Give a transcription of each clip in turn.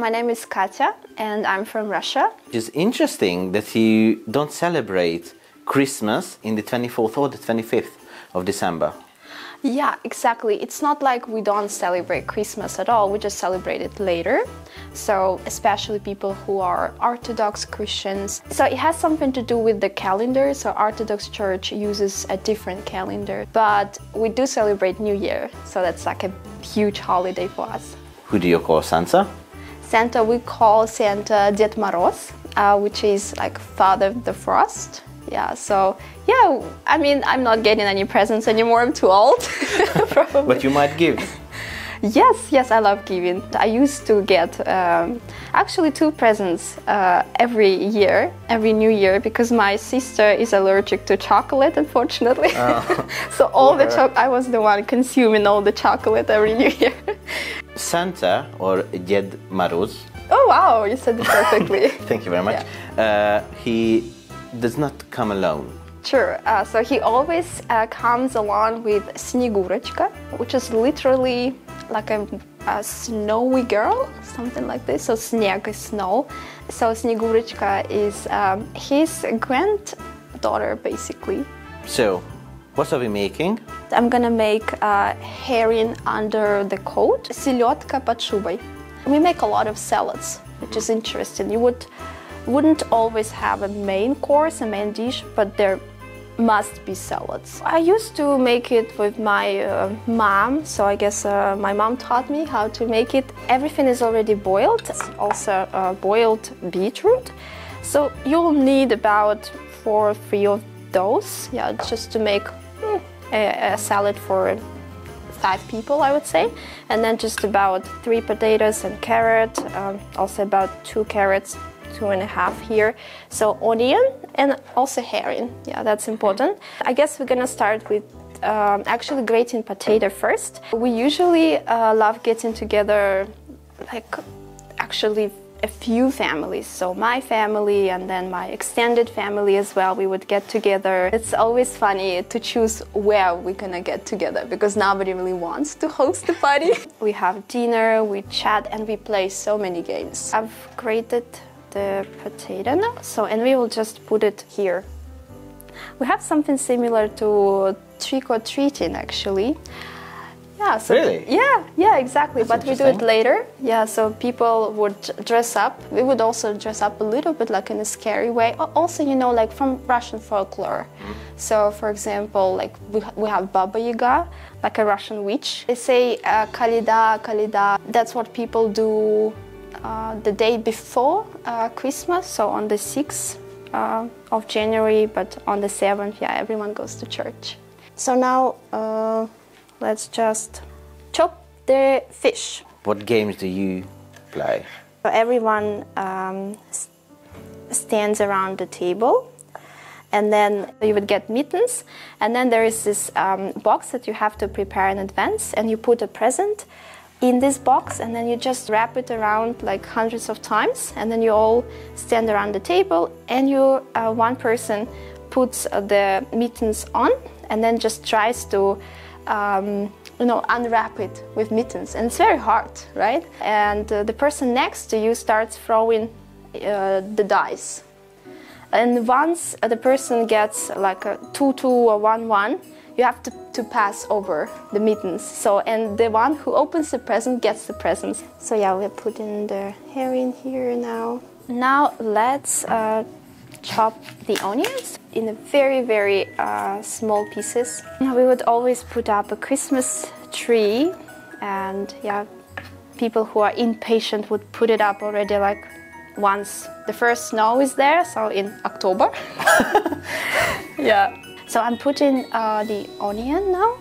my name is Katya and I'm from Russia. It's interesting that you don't celebrate Christmas in the 24th or the 25th of December. Yeah, exactly. It's not like we don't celebrate Christmas at all, we just celebrate it later. So especially people who are Orthodox Christians. So it has something to do with the calendar. So Orthodox Church uses a different calendar, but we do celebrate New Year. So that's like a huge holiday for us. Who do you call Santa? Santa, we call Santa Ded Moroz, which is like Father of the Frost. Yeah, so yeah, I mean, I'm not getting any presents anymore, I'm too old. But you might give. Yes, I love giving. I used to get actually 2 presents every year, every New Year, because my sister is allergic to chocolate, unfortunately. Oh. So all the I was the one consuming all the chocolate every New Year. Santa, or Ded Moroz. Oh wow, you said it perfectly. Thank you very much. Yeah. He does not come alone. Sure. So he always comes along with Snegurочка, which is literally like a snowy girl, something like this. So Sneg is snow. So Snegurочка is his granddaughter, basically. So, what are we making? I'm gonna make herring under the coat, селедка под шубой. We make a lot of salads, which is interesting. You wouldn't always have a main course, a main dish, but there must be salads. I used to make it with my mom, so I guess my mom taught me how to make it. Everything is already boiled, also boiled beetroot. So you'll need about 4 or 3 of those, yeah, just to make a salad for 5 people, I would say. And then just about 3 potatoes and carrot, also about 2 carrots, 2.5 here. So onion and also herring. Yeah, that's important. I guess we're gonna start with actually grating potato first. We usually love getting together like actually a few families. So my family and then my extended family as well, we would get together. It's always funny to choose where we're gonna get together because nobody really wants to host the party. We have dinner, we chat and we play so many games. I've grated the potato now, and we will just put it here. We have something similar to trick-or-treating actually. Yeah, so really? Yeah, exactly. That's but we do it later. Yeah, so people would dress up. We would also dress up a little bit like in a scary way. Also, you know, like from Russian folklore. So, for example, like we have Baba Yaga, like a Russian witch. They say Kalida, Kalida. That's what people do the day before Christmas, so on the 6th of January, but on the 7th, yeah, everyone goes to church. So now let's just chop the fish. What games do you play? So everyone stands around the table, and then you would get mittens, and then there is this box that you have to prepare in advance, and you put a present in this box, and then you just wrap it around like hundreds of times, and then you all stand around the table, and one person puts the mittens on, and then just tries to unwrap it with mittens, and it's very hard, right? And the person next to you starts throwing the dice, and once the person gets like a 2-2 or 1-1, you have to pass over the mittens. So, and the one who opens the present gets the presents. So yeah, we're putting the herring here now. Now let's chop the onions in a very, very small pieces. We would always put up a Christmas tree, and yeah, people who are impatient would put it up already like once the first snow is there, so in October. Yeah. So I'm putting the onion now.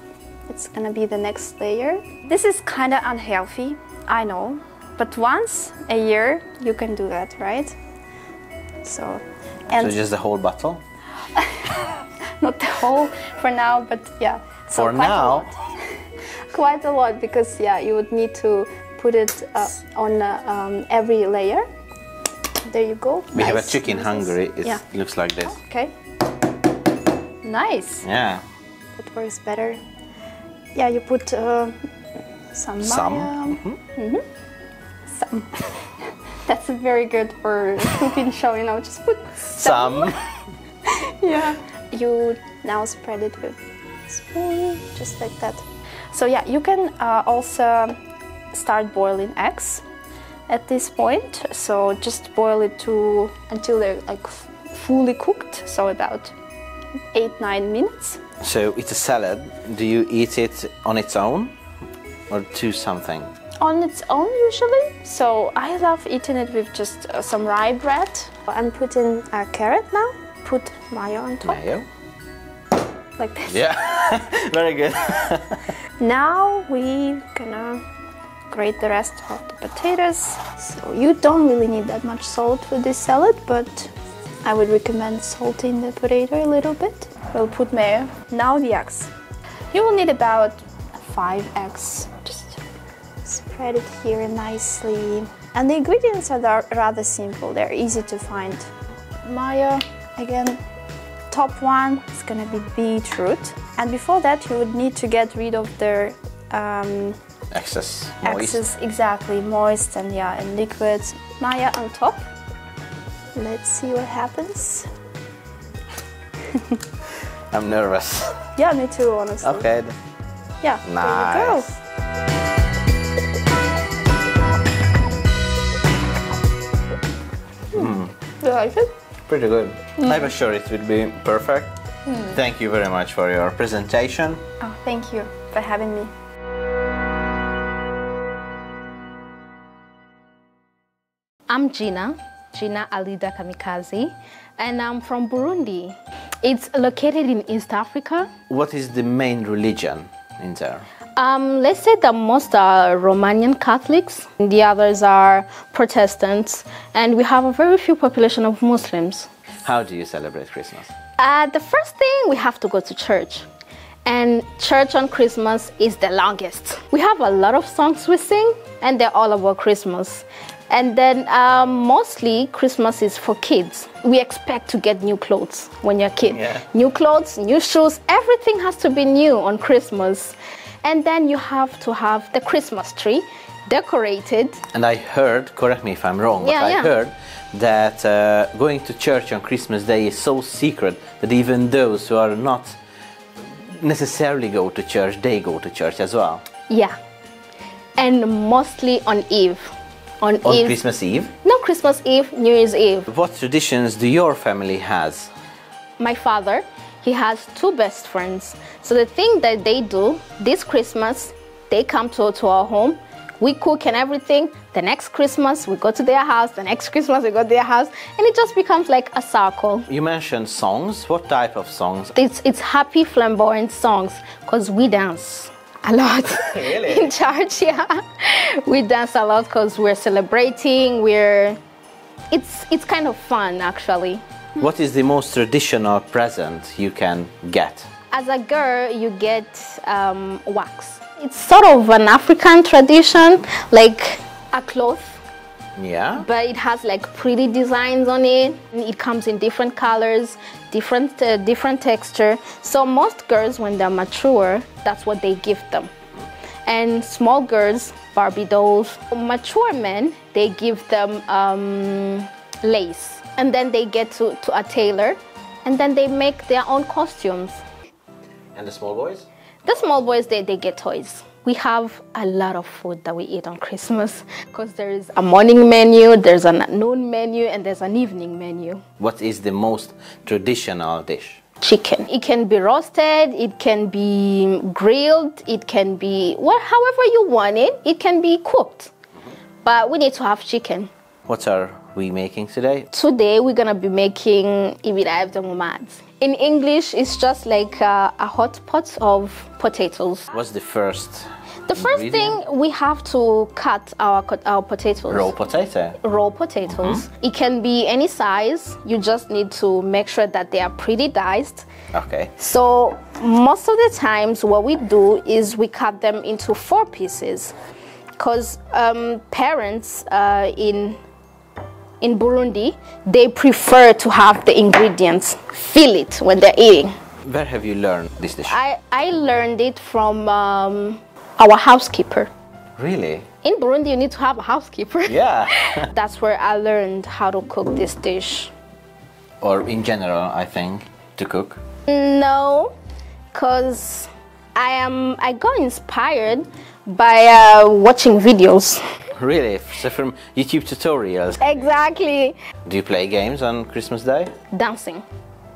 It's gonna be the next layer. This is kind of unhealthy, I know, but once a year you can do that, right? So just the whole bottle? Not the whole for now, but yeah. So for now? Quite a lot, because yeah, you would need to put it on every layer. There you go. We have a chicken Hungary. It looks like this. Okay. Nice. Yeah. That works better. Yeah, you put some. Some. Some. That's very good for cooking show, you know, just put Some. Yeah. You now spread it with spoon, just like that. So yeah, you can also start boiling eggs at this point. So just boil it until they're like fully cooked, so about 8-9 minutes. So it's a salad. Do you eat it on its own or do something? On its own usually. So I love eating it with just some rye bread. I'm putting a carrot now. Put mayo on top. Mayo? Like this. Yeah, very good. Now we're gonna grate the rest of the potatoes. So you don't really need that much salt with this salad, but I would recommend salting the potato a little bit. We'll put mayo. Now the eggs. You will need about 5 eggs. Just spread it here nicely. And the ingredients are rather simple. They're easy to find. Mayo, again, top one is gonna be beetroot. And before that, you would need to get rid of the Excess moist. Exactly, moist and liquids. Mayo on top. Let's see what happens. I'm nervous. Yeah, me too, honestly. Okay. Yeah, Nice. there you go. You like it? Pretty good. I was sure it would be perfect. Thank you very much for your presentation. Oh, thank you for having me. I'm Gina Alida Kamikaze, and I'm from Burundi. It's located in East Africa. What is the main religion in there? Let's say that most are Romanian Catholics, and the others are Protestants, and we have a very few population of Muslims. How do you celebrate Christmas? The first thing, we have to go to church. And church on Christmas is the longest. We have a lot of songs we sing, and they're all about Christmas. And then mostly Christmas is for kids. We expect to get new clothes when you're a kid. Yeah. New clothes, new shoes, everything has to be new on Christmas. And then you have to have the Christmas tree decorated. And I heard, correct me if I'm wrong, but I heard that going to church on Christmas Day is so secret that even those who are not necessarily go to church, they go to church as well. Yeah, and mostly on Eve. On Eve. Christmas Eve? No, Christmas Eve, New Year's Eve. What traditions do your family has? My father, he has 2 best friends. So the thing that they do this Christmas, they come to our home, we cook and everything. The next Christmas, we go to their house. The next Christmas, we go to their house. And it just becomes like a circle. You mentioned songs. What type of songs? It's happy, flamboyant songs, because we dance a lot. Really? In church, yeah. We dance a lot because we're celebrating. It's kind of fun, actually. What is the most traditional present you can get? As a girl, you get wax. It's sort of an African tradition, like a cloth. Yeah. But it has like pretty designs on it. It comes in different colors, different texture. So most girls, when they're mature, that's what they give them. And small girls, Barbie dolls. Mature men, they give them lace. And then they get to a tailor, and then they make their own costumes. And the small boys? The small boys, they get toys. We have a lot of food that we eat on Christmas because there is a morning menu, there's a noon menu, and there's an evening menu. What is the most traditional dish? Chicken. It can be roasted, it can be grilled, it can be however you want it. It can be cooked, but we need to have chicken. What are we making today? Today we're gonna be making ibirayi vyomumazi. In English, it's just like a hot pot of potatoes. What's the first? The first thing, we have to cut our potatoes. Raw potato? Raw potatoes. It can be any size. You just need to make sure that they are pretty diced. Okay. So most of the times what we do is we cut them into 4 pieces. Because parents in Burundi, they prefer to have the ingredients, feel it when they're eating. Where have you learned this dish? I learned it from our housekeeper. Really? In Burundi, you need to have a housekeeper. Yeah. That's where I learned how to cook this dish. Or in general, I think, to cook. No, because I got inspired by watching videos. Really? So from YouTube tutorials? Exactly. Do you play games on Christmas Day? Dancing.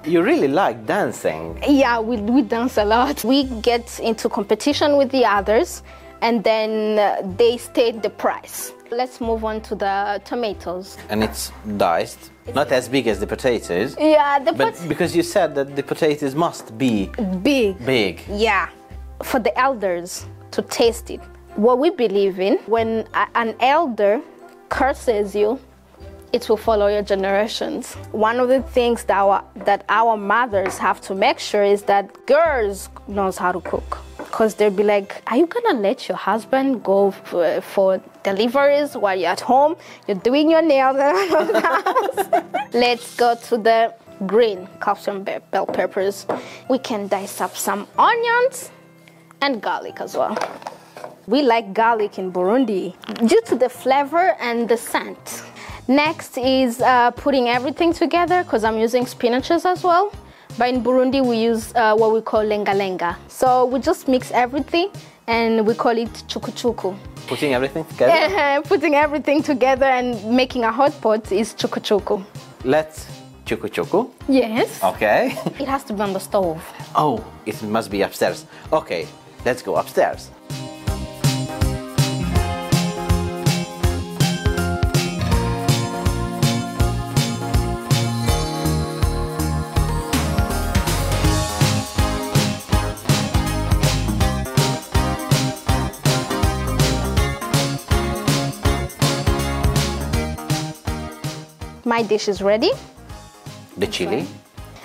You really like dancing? Yeah, we dance a lot. We get into competition with the others, and then they state the price. Let's move on to the tomatoes. And it's diced, not as big as the potatoes. Yeah, but because you said that the potatoes must be big. Big. Yeah, for the elders to taste it. What we believe in, when an elder curses you, it will follow your generations. One of the things that our mothers have to make sure is that girls knows how to cook. Because they'll be like, are you gonna let your husband go for deliveries while you're at home? You're doing your nails around the house. Let's go to the green Caution bell peppers. We can dice up some onions and garlic as well. We like garlic in Burundi due to the flavor and the scent. Next is putting everything together, because I'm using spinaches as well. But in Burundi, we use what we call lenga-lenga. So we just mix everything and we call it chuku-chuku. Putting everything together? Yeah, putting everything together and making a hot pot is chuku-chuku. Let's chuku-chuku. Yes. Okay. It has to be on the stove. Oh, it must be upstairs. Okay, let's go upstairs. My dish is ready. The chili?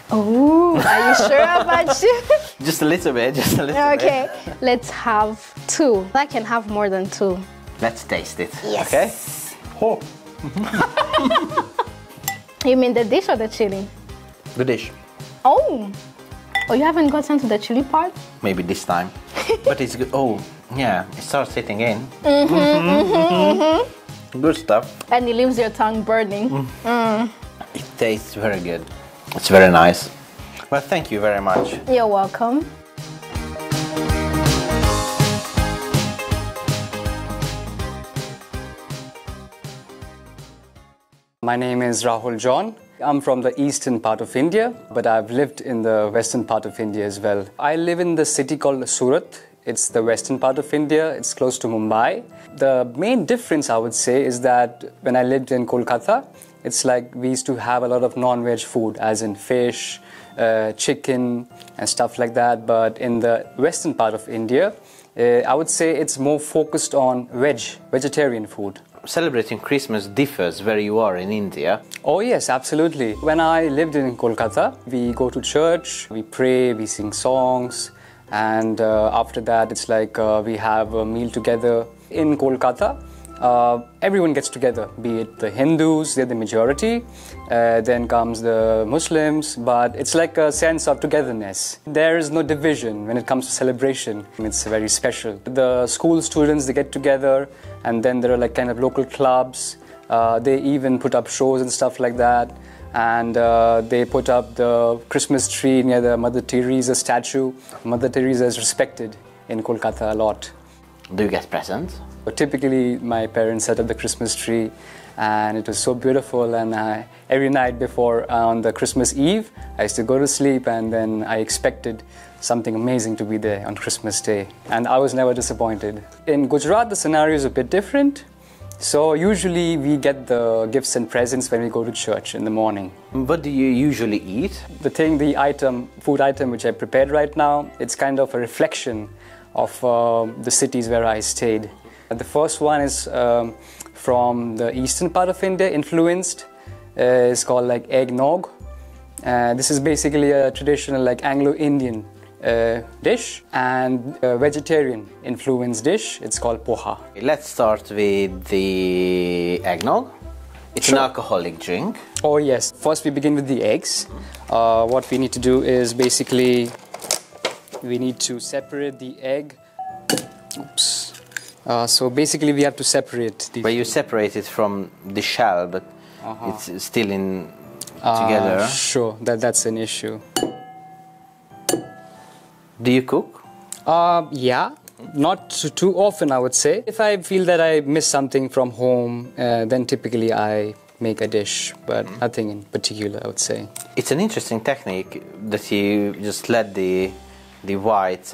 Oh, are you sure about you? Just a little bit, just a little bit. Okay, let's have 2. I can have more than 2. Let's taste it. Yes. Okay? Oh. You mean the dish or the chili? The dish. Oh, you haven't gotten to the chili part? Maybe this time. But it's good. Oh, yeah, it starts sitting in. Good stuff. And it leaves your tongue burning. It tastes very good. It's very nice. Well, thank you very much. You're welcome. My name is Rahul John. I'm from the eastern part of India, but I've lived in the western part of India as well. I live in the city called Surat. It's the western part of India. It's close to Mumbai. The main difference, I would say, is that when I lived in Kolkata, it's like we used to have a lot of non-veg food, as in fish, chicken, and stuff like that. But in the western part of India, I would say it's more focused on vegetarian food. Celebrating Christmas differs where you are in India. Oh yes, absolutely. When I lived in Kolkata, we go to church, we pray, we sing songs, and after that it's like we have a meal together. In Kolkata, everyone gets together, be it the Hindus, they're the majority, then comes the Muslims, but it's like a sense of togetherness. There is no division when it comes to celebration. It's very special. The school students, they get together, and then there are like kind of local clubs. They even put up shows and stuff like that, and they put up the Christmas tree near the Mother Teresa statue. Mother Teresa is respected in Kolkata a lot. Do you get presents? But typically, my parents set up the Christmas tree, and it was so beautiful. And every night before, on the Christmas Eve, I used to go to sleep, and then I expected something amazing to be there on Christmas Day. And I was never disappointed. In Gujarat, the scenario is a bit different. So usually we get the gifts and presents when we go to church in the morning. What do you usually eat? The food item which I prepared right now, it's kind of a reflection of the cities where I stayed. The first one is from the eastern part of India, influenced. It's called like eggnog. This is basically a traditional like Anglo-Indian dish, and a vegetarian influenced dish. It's called poha. Let's start with the eggnog. It's an alcoholic drink. Oh yes. First we begin with the eggs. What we need to do is basically we need to separate the egg. Oops. So basically we have to separate the... But you separate it from the shell, but it's still in together. Sure, that's an issue. Do you cook? Yeah, not too often I would say. If I feel that I miss something from home, then typically I make a dish, but nothing in particular I would say. It's an interesting technique that you just let the white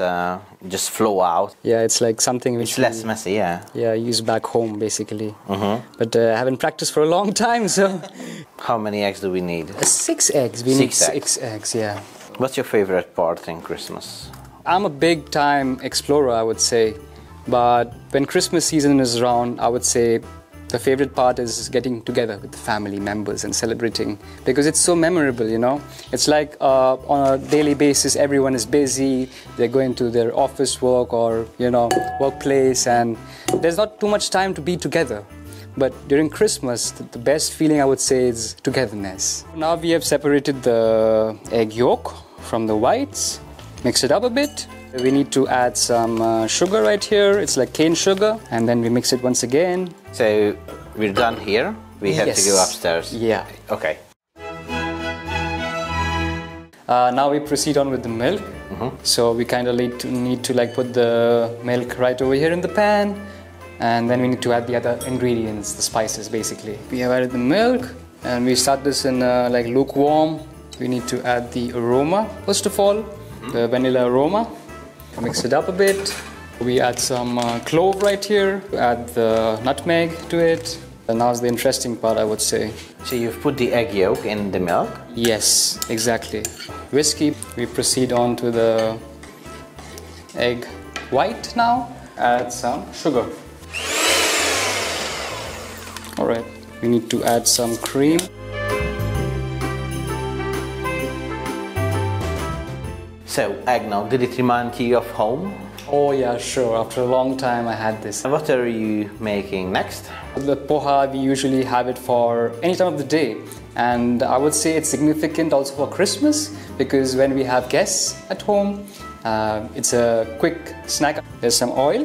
just flow out. Yeah, it's like something which it's less messy, yeah. Yeah, use back home basically. But I haven't practiced for a long time, so... How many eggs do we need? 6 eggs. We need 6 eggs, yeah. What's your favorite part in Christmas? I'm a big time explorer, I would say. But when Christmas season is around, I would say the favorite part is getting together with the family members and celebrating, because it's so memorable, you know. It's like on a daily basis, everyone is busy, they're going to their office work or, you know, workplace, and there's not too much time to be together. But during Christmas, the best feeling I would say is togetherness. Now we have separated the egg yolk from the whites, mix it up a bit. We need to add some sugar right here. It's like cane sugar, and then we mix it once again. So we're done here. We have to go upstairs. Yeah. Okay. Now we proceed on with the milk. So we kind of need to like put the milk right over here in the pan, and then we need to add the other ingredients, the spices basically. We have added the milk, and we start this in like lukewarm. We need to add the aroma first of all, the vanilla aroma. Mix it up a bit. We add some clove right here, add the nutmeg to it. And now's the interesting part, I would say. So you've put the egg yolk in the milk? Yes, exactly. Whiskey. We proceed on to the egg white now. Add some sugar. Alright, we need to add some cream. So, eggnog, did it remind you of home? Oh yeah, sure. After a long time I had this. What are you making next? The poha, we usually have it for any time of the day. And I would say it's significant also for Christmas, because when we have guests at home, it's a quick snack. There's some oil.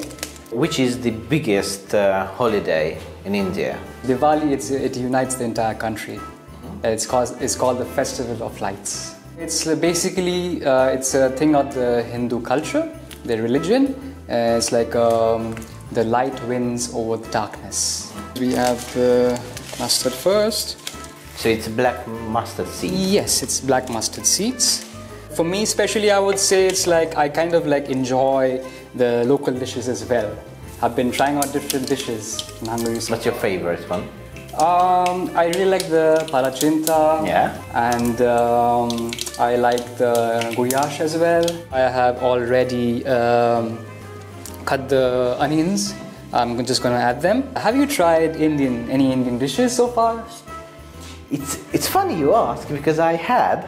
Which is the biggest holiday in India? Diwali, it unites the entire country. It's called the Festival of Lights. It's basically, it's a thing of the Hindu culture, their religion. It's like the light wins over the darkness. We have the mustard first. So it's black mustard seeds? Yes, it's black mustard seeds. For me especially, I would say it's like I kind of like enjoy the local dishes as well. I've been trying out different dishes in Hungary. What's your favorite one? I really like the palachinta, and I like the goulash as well. I have already cut the onions. I'm just going to add them. Have you tried any Indian dishes so far? It's funny you ask, because I had.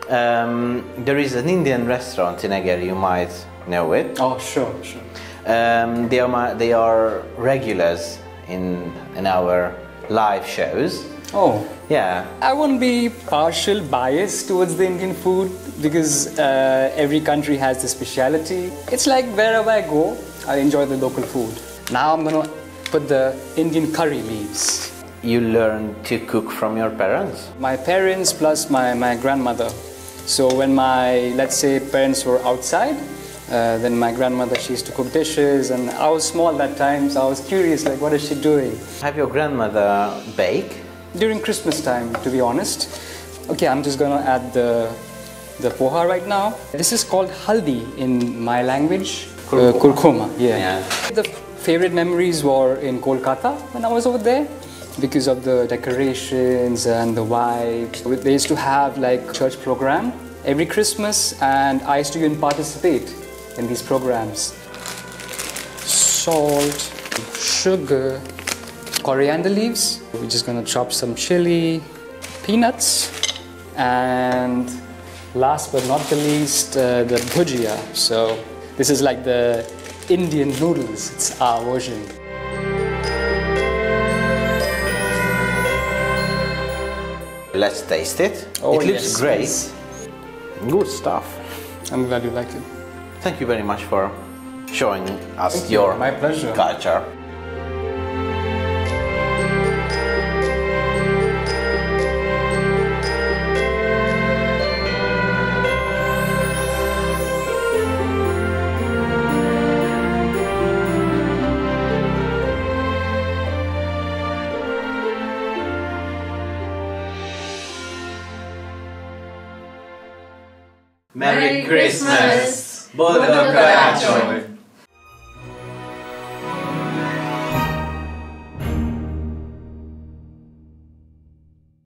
There is an Indian restaurant in Eger, you might know it. Oh, sure. They are regulars in our live shows. Oh. Yeah. I won't be partial biased towards the Indian food, because every country has the speciality. It's like wherever I go, I enjoy the local food. Now I'm gonna put the Indian curry leaves. You learned to cook from your parents? My parents plus my grandmother. So when my, let's say, parents were outside, then my grandmother, she used to cook dishes, and I was small that time, so I was curious, like, what is she doing? Have your grandmother bake? During Christmas time, to be honest. Okay, I'm just gonna add the poha right now. This is called haldi in my language. Kurkuma, yeah. The favorite memories were in Kolkata when I was over there, because of the decorations and the vibe. They used to have like church program every Christmas, and I used to even participate in these programs. Salt, sugar, coriander leaves. We're just gonna chop some chili, peanuts, and last but not the least, the bhujia. So this is like the Indian noodles. It's our version. Let's taste it. Oh, it looks great. Yes. Good stuff. I'm glad you like it. Thank you very much for showing us Thank you. your My pleasure. culture. Merry Christmas! Boldog karácsony!